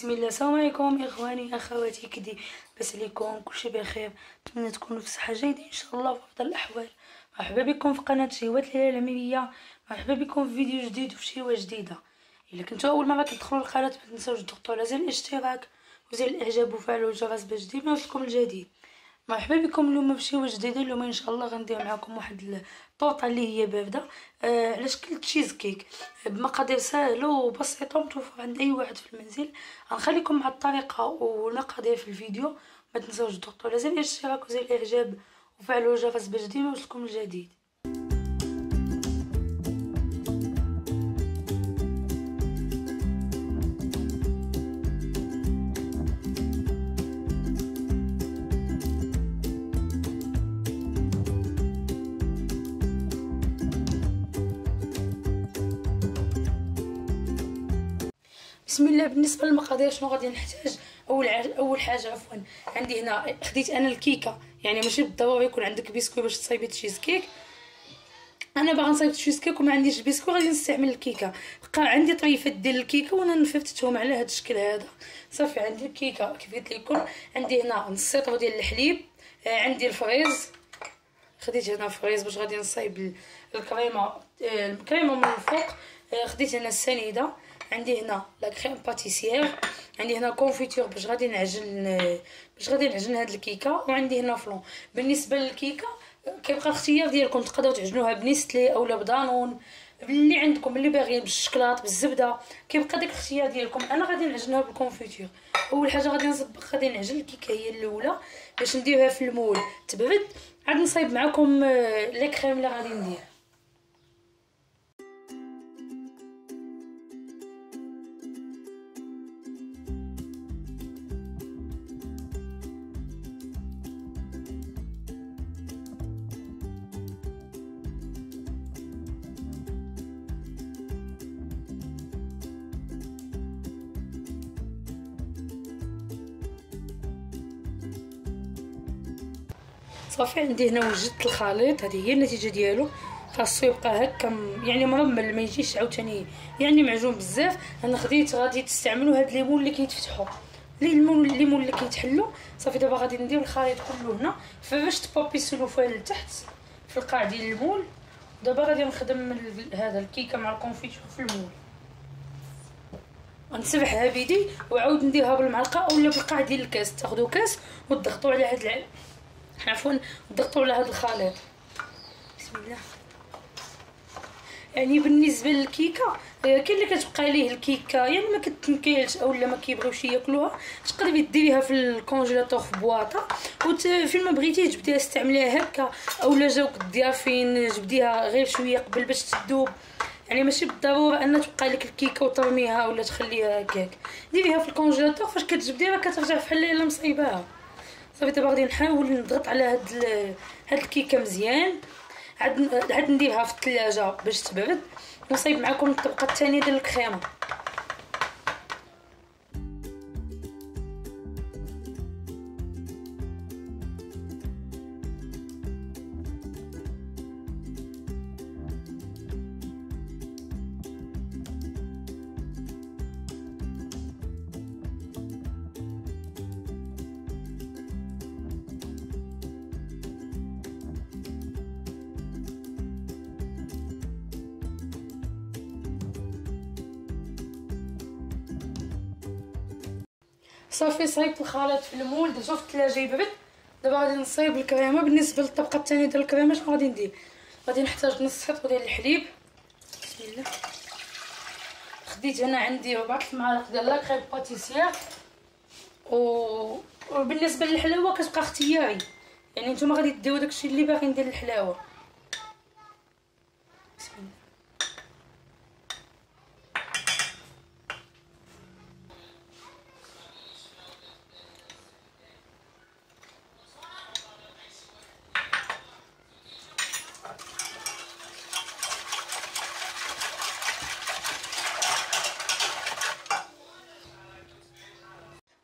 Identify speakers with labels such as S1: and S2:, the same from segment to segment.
S1: بسم الله. السلام عليكم اخواني اخواتي، كدي بس عليكم كلشي بخير. نتمنى تكونوا في صحه جيده ان شاء الله وفي افضل الاحوال. مرحبا بكم في قناه شهوات ليلى العمليه، مرحبا بكم في فيديو جديد وفي شهوه جديده. الا كنتوا اول مره كتدخلوا القناه ما تنساوش تضغطوا على زر الاشتراك وزر الاعجاب وفعلوا الجرس باش ديما يوصلكم الجديد. مرحبا بكم اليوم في شهوه جديده. اليوم ان شاء الله غندير معكم واحد الطوطه اللي هي بارده على شكل تشيز كيك بمقادير سهله وبسيطه ومتوفره عند اي واحد في المنزل. غنخليكم مع الطريقه والمقادير في الفيديو. ما تنساوش تضغطوا على زر الاشتراك وزر الاعجاب وفعلوا الجرس باش ديما يوصلكم الجديد. بسم الله. بالنسبه للمقادير شنو غادي نحتاج؟ اول حاجه عندي هنا خديت انا الكيكه، يعني ماشي بالضروره يكون عندك بسكوي باش تصايبي تشيز كيك. انا باغا نصايب تشيز كيك وما عنديش بسكوي، غادي نستعمل الكيكه. بقى عندي طريفات ديال الكيكه وانا نفتتهم على هذا الشكل هذا. صافي عندي الكيكه كيف قلت لكم. عندي هنا نص لتر ديال الحليب، عندي الفريز، خديت هنا فريز باش غادي نصايب الكريمه من الفوق. خديت هنا السنيده، عندي هنا لا كريم باتيسيير، عندي هنا كونفيتور باش غادي نعجن هاد الكيكه، وعندي هنا فلون. بالنسبه للكيكه كيبقى الاختيار ديالكم، تقدروا تعجنوها بنيستلي اولا بدانون اللي عندكم، اللي باغيين بالشكلاط بالزبده، كيبقى داك الاختيار ديالكم. انا غادي نعجنها بالكونفيتور. اول حاجه غادي نعجن الكيكه هي الاولى باش نديرها في المول تبرد، عاد نصايب معكم لي كريم اللي غادي ندير. صافي عندي هنا وجدت الخليط، هذه هي النتيجه ديالو. خاصو يبقى هكا يعني مرمل، ما يجيش عاوتاني يعني معجون بزاف. انا خديت غادي تستعملوا هاد الليمون اللي كيتفتحوا، الليمون اللي كيتحلوا. صافي دابا غادي ندير الخليط كله هنا. فرشت بابي سلوفان لتحت في القاع ديال المول. دابا غادي نخدم هذا الكيكه مع الكونفيتور في المول. غنسبحها بيدي وعاود نديرها بالمعلقه اولا بالقاع ديال الكاس. تاخذوا كاس وتضغطوا على هاد ضغطوا على هذا الخليط. بسم الله. يعني بالنسبه للكيكه كاين اللي كتبقى ليه الكيكه يعني ما كتنكيلش اولا ما كيبغيوش ياكلوها، تقدري ديريها في الكونجيلاتور في بواطه فين ما بغيتي تبديها تستعمليها هكا، اولا جاوك ديها فين جبديها غير شويه قبل باش تذوب. يعني ماشي بالضروره ان تبقى لك الكيكه وترميها ولا تخليها هكاك. ديريها في الكونجيلاتور، فاش كتجبديها راه كترجع بحال الا مصايباها. صافي دابا غادي نحاول نضغط على هاد الكيكه مزيان، عاد نديرها في الثلاجه باش تبرد ونصايب معكم الطبقه الثانيه ديال الكريمه. صافي صايبت الخليط في المول، درتو في الثلاجه يبرد. دابا غادي نصايب الكريمه. بالنسبه للطبقه الثانيه ديال الكريمه شنو غادي ندير؟ غادي نحتاج نص حيط ديال الحليب. بسم الله. خديت هنا عندي 4 معالق ديال لا كريم باتيسيير. وبالنسبه للحلاوه كتبقى اختياري، يعني نتوما غادي ديروا داكشي اللي باغيين ديال الحلاوه. بسم الله.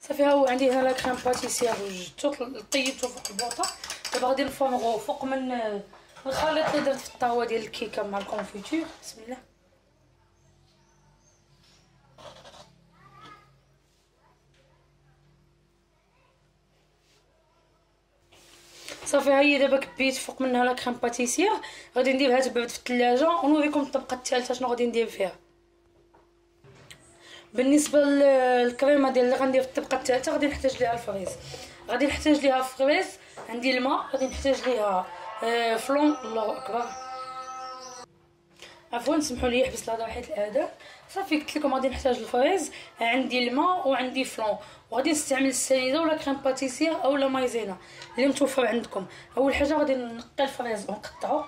S1: صافي ها هو عندي هنا لا كريم باتيسيير وجدتو طيبتو فوق البوطه. دابا غادي نفرغو فوق من الخليط اللي درت في الطاوه ديال الكيكه مع الكونفيتور. بسم الله. صافي ها هي دابا كبيت فوق منها لا كريم باتيسير، غادي نديرها تبرد في الثلاجه ونوريكم الطبقه الثالثه شنو غادي ندير فيها. بالنسبه للكريمه ديال اللي غندير في الطبقه الثالثه غادي نحتاج ليها الفريز، غادي نحتاج ليها فريز، عندي الماء، غادي نحتاج ليها فلون. الله اكبر، عفوا سمحوا لي حبس لهذا واحد الاذان. صافي قلت لكم غادي نحتاج الفريز، عندي الماء وعندي فلون، وغادي نستعمل السنيده ولا كريم باتيسير اولا مايزينا اللي متوفر عندكم. اول حاجه غادي نقي الفريز ونقطعو.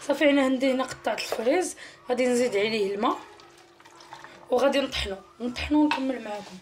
S1: صافي انا عندي هنا قطعت الفريز، غادي نزيد عليه الماء وغادي نطحنو ونكمل معكم.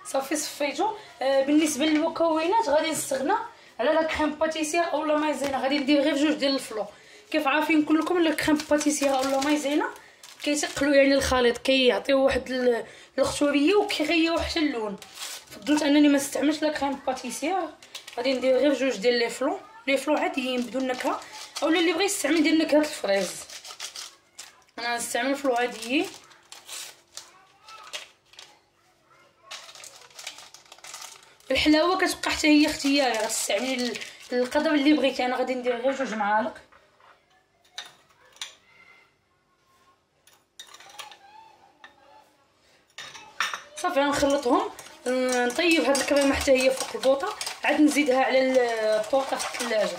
S1: صافي صفيتو. بالنسبه للمكونات غادي نستغنى على لا كريم باتيسير اولا مايزينا، غادي ندير غير جوج ديال الفلو. كيف عارفين كلكم لا كريم باتيسير اولا مايزينا كيتقلوا يعني الخليط، كيعطيو واحد الخشوريه وكيغيروا حتى اللون. فضلت انني ما نستعملش لا كريم باتيسير، غادي ندير غير جوج ديال لي فلو عاديين بدون نكهه، اولا اللي بغى يستعمل ديال نكهه الفريز. انا نستعمل فلو عاديين. الحلاوه كتبقى حتى هي اختياري، غتستعملي القدر اللي بغيتي. انا غادي ندير غير جوج معالق. صافي غنخلطهم، نطيب هاد الكريمه حتى هي فوق البوطه، عاد نزيدها على الطورطه في الثلاجه.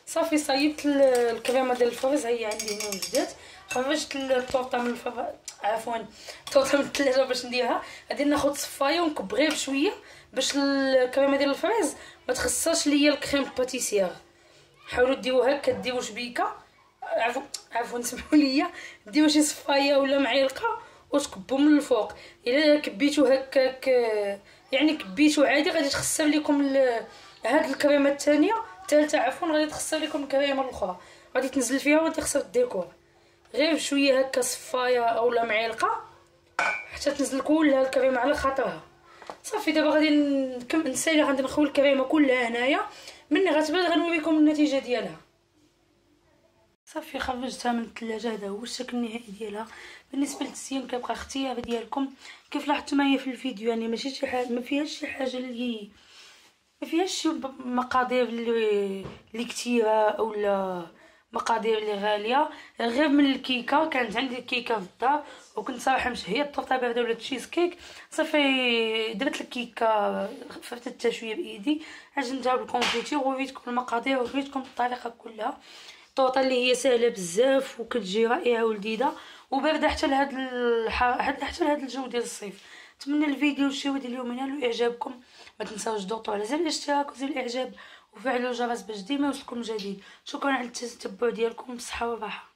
S1: صافي صايبت الكريمه ديال الفريز، هي عندي هنا وجدات. خرجت الطورطه من عفوا الطورطه من الثلاجه باش نديرها. غادي ناخذ صفايه ونكب غير بشويه باش الكريمه ديال الفريز ما تخسرش ليا الكريم باتيسير. حاولوا ديروا هكا، ديروا شبيكه، عفوا سمحوا لي، ديروا شي صفايه ولا معلقه وتكبوا من الفوق. الا كبيتو هكاك يعني كبيتو عادي غادي تخسر لكم هاد الكريمه الثالثه عفوا غادي تخسر لكم الكريمه الاخرى، غادي تنزل فيها وغادي تخسر الديكور. غير بشويه هكا صفايه اولا معلقه حتى تنزل كلها الكريمه على خاطرها. صافي دابا غادي نسالي، غادي نخوي الكريمه كلها هنايا، مني غتبان غنوريكم النتيجه ديالها. صافي خرجتها من الثلاجه، هذا هو الشكل النهائي ديالها. بالنسبه للتزيين كيبقى اختيار ديالكم. كيف لاحظتوا معايا في الفيديو يعني ماشي شي حاجه، ما فيهاش شي حاجه اللي ما فيهاش شي مقادير اللي كثيره اولا مقادير اللي غاليه غير من الكيكه. كانت عندي الكيكه في الدار وكنت صراحه مشهيه الطورطه بارده ولا تشيز كيك. صافي درت الكيكه خففتها شويه بايدي، عجنتها بالكونفيتير ووريتكم المقادير ووريتكم الطريقه كلها. الطورطه اللي هي سهله بزاف وكتجي رائعه ولذيذه وبارده حتى لهاد الجو ديال الصيف. نتمنى الفيديو الشهوه ديال اليوم ينالوا اعجابكم. ما تنساوش تضغطوا على زر الاشتراك وزر الاعجاب وفعلوا الجرس باش ديما يوصلكم جديد. شكرا على التتبع ديالكم، بصحه وراحه.